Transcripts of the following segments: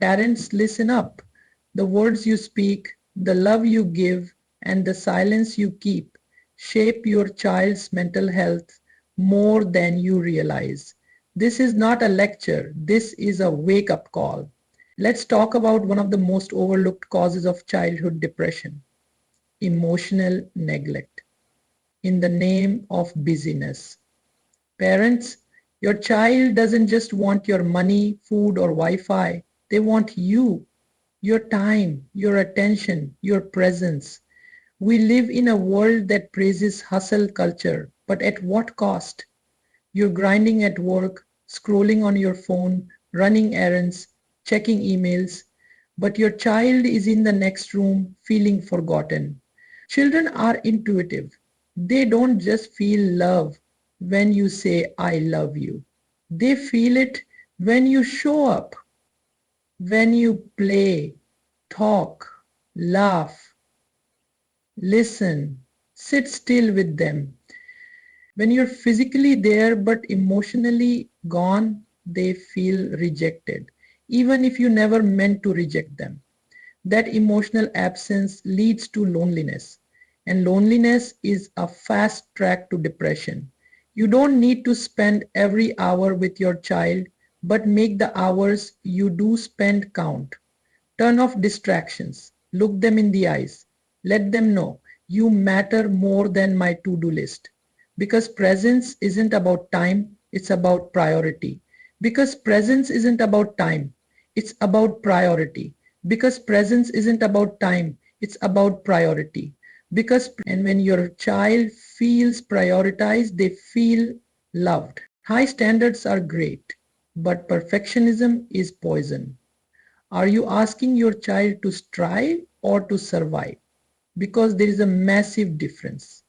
Parents, listen up. The words you speak, the love you give, and the silence you keep shape your child's mental health more than you realize. This is not a lecture, this is a wake up call. Let's talk about one of the most overlooked causes of childhood depression: emotional neglect. In the name of busyness. Parents, your child doesn't just want your money, food, or Wi-Fi. They want you, your time, your attention, your presence. We live in a world that praises hustle culture, but at what cost? You're grinding at work, scrolling on your phone, running errands, checking emails, but your child is in the next room feeling forgotten. Children are intuitive. They don't just feel love when you say, I love you. They feel it when you show up, when you play, talk, laugh, listen, sit still with them. When you're physically there but emotionally gone, they feel rejected, even if you never meant to reject them. That emotional absence leads to loneliness, and loneliness is a fast track to depression. You don't need to spend every hour with your child, but make the hours you do spend count. Turn off distractions. Look them in the eyes. Let them know you matter more than my to-do list. Because presence isn't about time, it's about priority. Because presence isn't about time, it's about priority. Because presence isn't about time, it's about priority. Because and when your child feels prioritized, they feel loved. High standards are great, but perfectionism is poison. Are you asking your child to strive or to survive? Because there is a massive difference.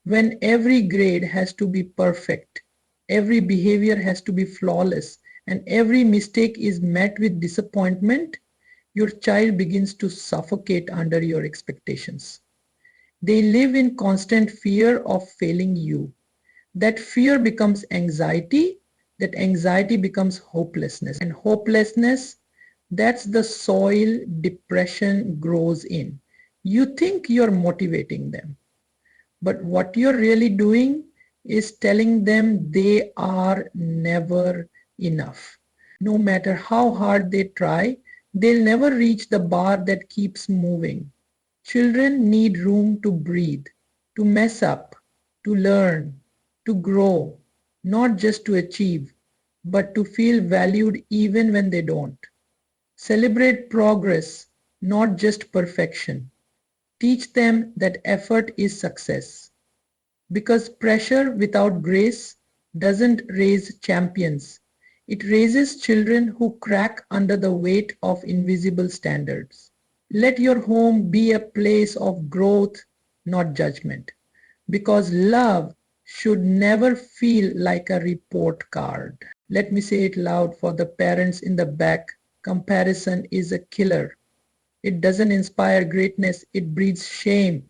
When every grade has to be perfect, every behavior has to be flawless, and every mistake is met with disappointment, your child begins to suffocate under your expectations. They live in constant fear of failing you. That fear becomes anxiety, that anxiety becomes hopelessness, and hopelessness, that's the soil depression grows in. You think you're motivating them, but what you're really doing is telling them they are never enough. No matter how hard they try, they'll never reach the bar that keeps moving. Children need room to breathe, to mess up, to learn, to grow, not just to achieve, but to feel valued even when they don't. Celebrate progress, not just perfection. Teach them that effort is success. Because pressure without grace doesn't raise champions. It raises children who crack under the weight of invisible standards. Let your home be a place of growth, not judgment. Because love should never feel like a report card. Let me say it loud for the parents in the back. Comparison is a killer. It doesn't inspire greatness, it breeds shame.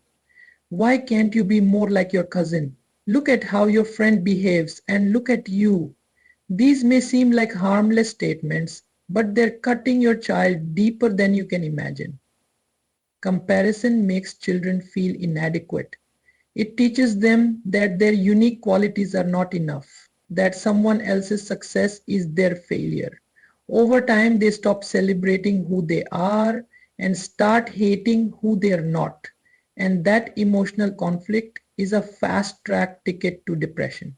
Why can't you be more like your cousin? Look at how your friend behaves and look at you. These may seem like harmless statements, but they're cutting your child deeper than you can imagine. Comparison makes children feel inadequate. It teaches them that their unique qualities are not enough, that someone else's success is their failure. Over time, they stop celebrating who they are and start hating who they are not. And that emotional conflict is a fast track ticket to depression.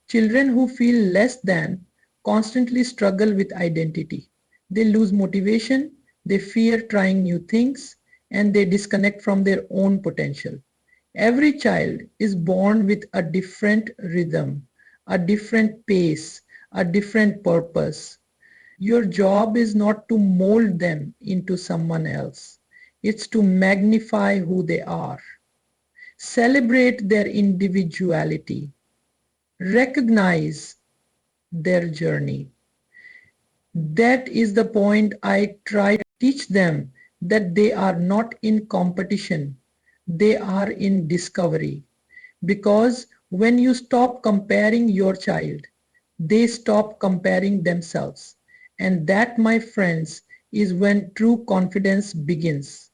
Children who feel less than constantly struggle with identity. They lose motivation, they fear trying new things, and they disconnect from their own potential. Every child is born with a different rhythm, a different pace, a different purpose. Your job is not to mold them into someone else. It's to magnify who they are. Celebrate their individuality. Recognize their journey. That is the point. I try to teach them that they are not in competition. They are in discovery. Because when you stop comparing your child, they stop comparing themselves. And that, my friends, is when true confidence begins.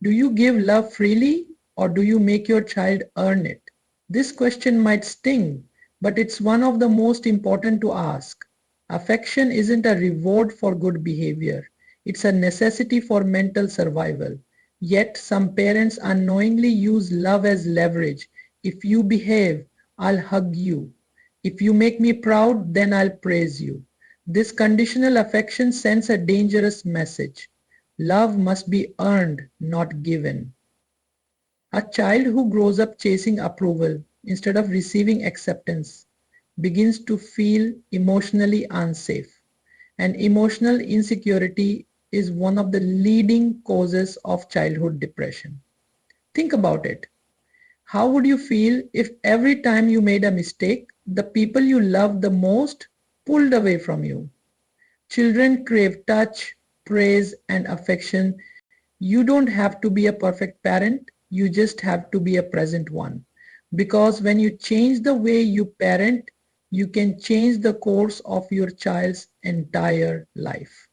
Do you give love freely or do you make your child earn it? This question might sting, but it's one of the most important to ask. Affection isn't a reward for good behavior. It's a necessity for mental survival. Yet some parents unknowingly use love as leverage. If you behave, I'll hug you. If you make me proud, then I'll praise you. This conditional affection sends a dangerous message. Love must be earned, not given. A child who grows up chasing approval instead of receiving acceptance begins to feel emotionally unsafe. And emotional insecurity is one of the leading causes of childhood depression. Think about it. How would you feel if every time you made a mistake, the people you loved the most pulled away from you? Children crave touch, praise, and affection. You don't have to be a perfect parent, you just have to be a present one. Because when you change the way you parent, you can change the course of your child's entire life.